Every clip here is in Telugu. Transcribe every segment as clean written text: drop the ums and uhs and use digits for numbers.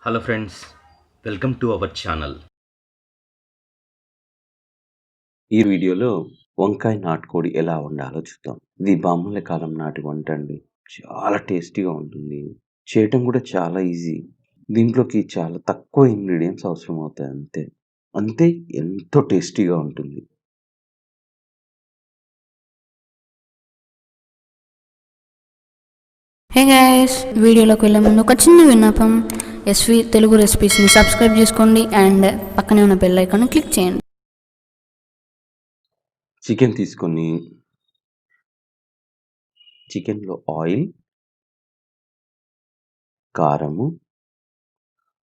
Hello friends, welcome to our channel. ఈ వీడియోలో వంకాయ నాటుకోడి ఎలా వండాలో చూద్దాం. ఇది బామ్మల కాలం నాటి వంట అండి. చాలా టేస్టీగా ఉంటుంది. చేయటం కూడా చాలా ఈజీ. దీంట్లోకి చాలా తక్కువ ఇంగ్రీడియెంట్స్ అవసరం అవుతాయి అంతే. అంతే ఎంతో టేస్టీగా ఉంటుంది. హే గైస్, వీడియోలోకి వెళ్ళే ముందు ఒక చిన్న విన్నపం. ఎస్వి తెలుగు రెసిపీస్ని సబ్స్క్రైబ్ చేసుకోండి అండ్ పక్కనే ఉన్న బెల్ ఐకాన్ని క్లిక్ చేయండి. చికెన్ తీసుకొని చికెన్లో ఆయిల్, కారము,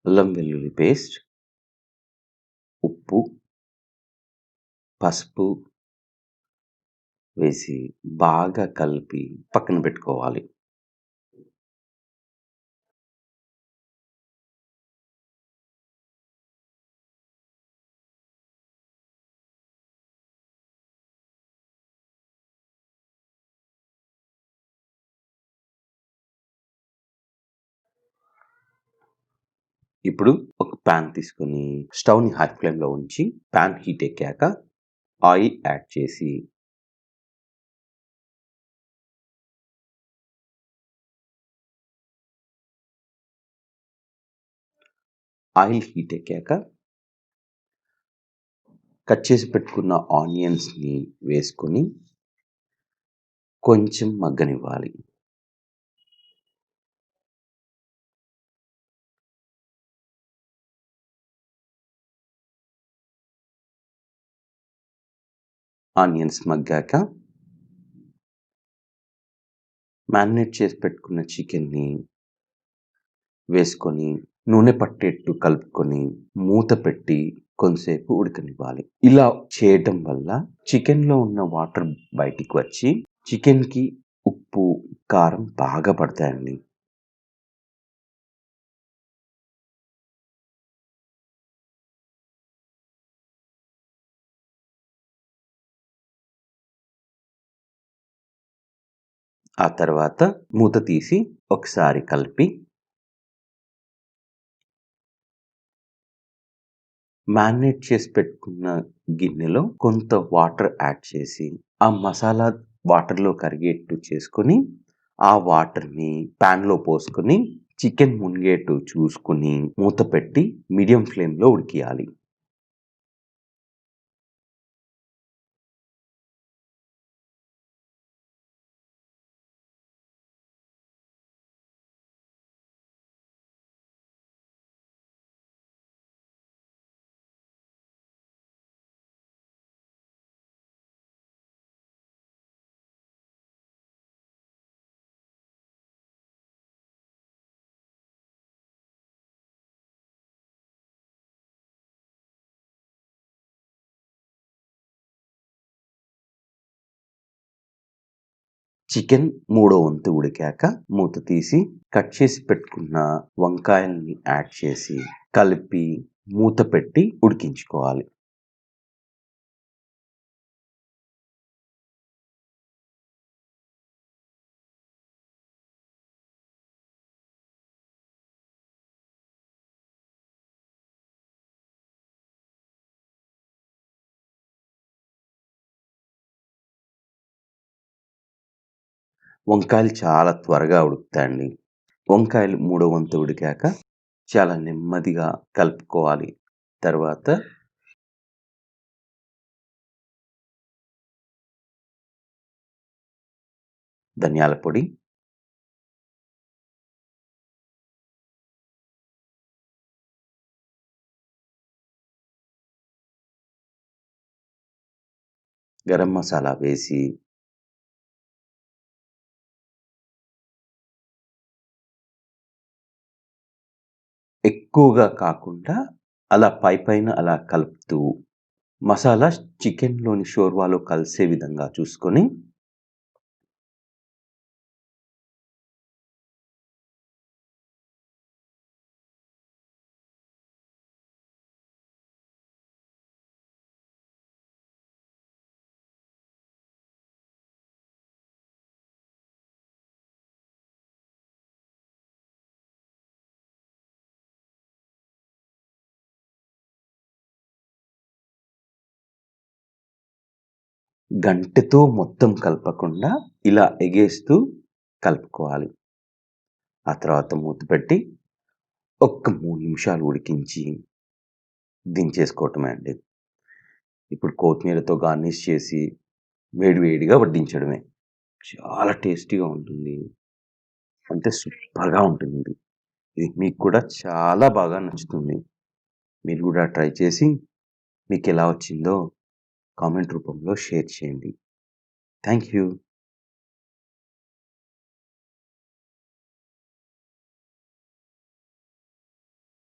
అల్లం వెల్లుల్లి పేస్ట్, ఉప్పు, పసుపు వేసి బాగా కలిపి పక్కన పెట్టుకోవాలి. ఇప్పుడు ఒక పాన్ తీసుకొని స్టవ్‌ని హై ఫ్లేమ్‌లో ఉంచి పాన్ హీట్ ఎక్కాక ఆయిల్ యాడ్ చేసి ఆయిల్ హీట్ ఎక్కాక కట్ చేసి పెట్టుకున్న ఆనియన్స్‌ని వేసుకొని కొంచెం మగ్గనివ్వాలి. ఆనియన్స్ మగ్గాక మ్యారినేట్ చేసి పెట్టుకున్న చికెన్‌ని వేసుకొని నూనె పట్టేట్టు కలుపుకొని మూత పెట్టి కొంతసేపు ఉడకనివ్వాలి. ఇలా చేయటం వల్ల చికెన్‌లో ఉన్న వాటర్ బయటికి వచ్చి చికెన్‌కి ఉప్పు, కారం బాగా పడతాయండి. ఆ తర్వాత మూత తీసి ఒకసారి కలిపి మ్యారినేట్ చేసి పెట్టుకున్న గిన్నెలో కొంత వాటర్ యాడ్ చేసి ఆ మసాలా వాటర్‌లో కరిగేట్టు చేసుకొని, ఆ వాటర్‌ని పాన్‌లో పోసుకొని చికెన్ మునిగేట్టు చూసుకొని మూత పెట్టి మీడియం ఫ్లేమ్‌లో ఉడికియాలి. చికెన్ మూడో వంతు ఉడికాక మూత తీసి కట్ చేసి పెట్టుకున్న వంకాయల్ని యాడ్ చేసి కలిపి మూత పెట్టి ఉడికించుకోవాలి. వంకాయలు చాలా త్వరగా ఉడుకుతాయండి. వంకాయలు మూడో వంతు ఉడికాక చాలా నెమ్మదిగా కలుపుకోవాలి. తర్వాత ధనియాల పొడి, గరం మసాలా వేసి ఎక్కువగా కాకుండా అలా పైపైన అలా కలుపుతూ మసాలా చికెన్‌లోని షోర్వాలో కలిసే విధంగా చూసుకొని గంటెతో మొత్తం కలపకుండా ఇలా ఎగేస్తూ కలుపుకోవాలి. ఆ తర్వాత మూత పెట్టి ఒక్క 3 నిమిషాలు ఉడికించి దించేసుకోవటమే అండి. ఇప్పుడు కొత్తిమీరతో గార్నిష్ చేసి వేడివేడిగా వడ్డించడమే. చాలా టేస్టీగా ఉంటుంది. అంటే సూపర్‌గా ఉంటుంది ఇది. ఇది మీకు కూడా చాలా బాగా నచ్చుతుంది. మీరు కూడా ట్రై చేసి మీకెలా వచ్చిందో కామెంట్ రూపంలో షేర్ చేయండి. Thank you.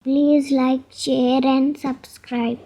Please like, share and subscribe.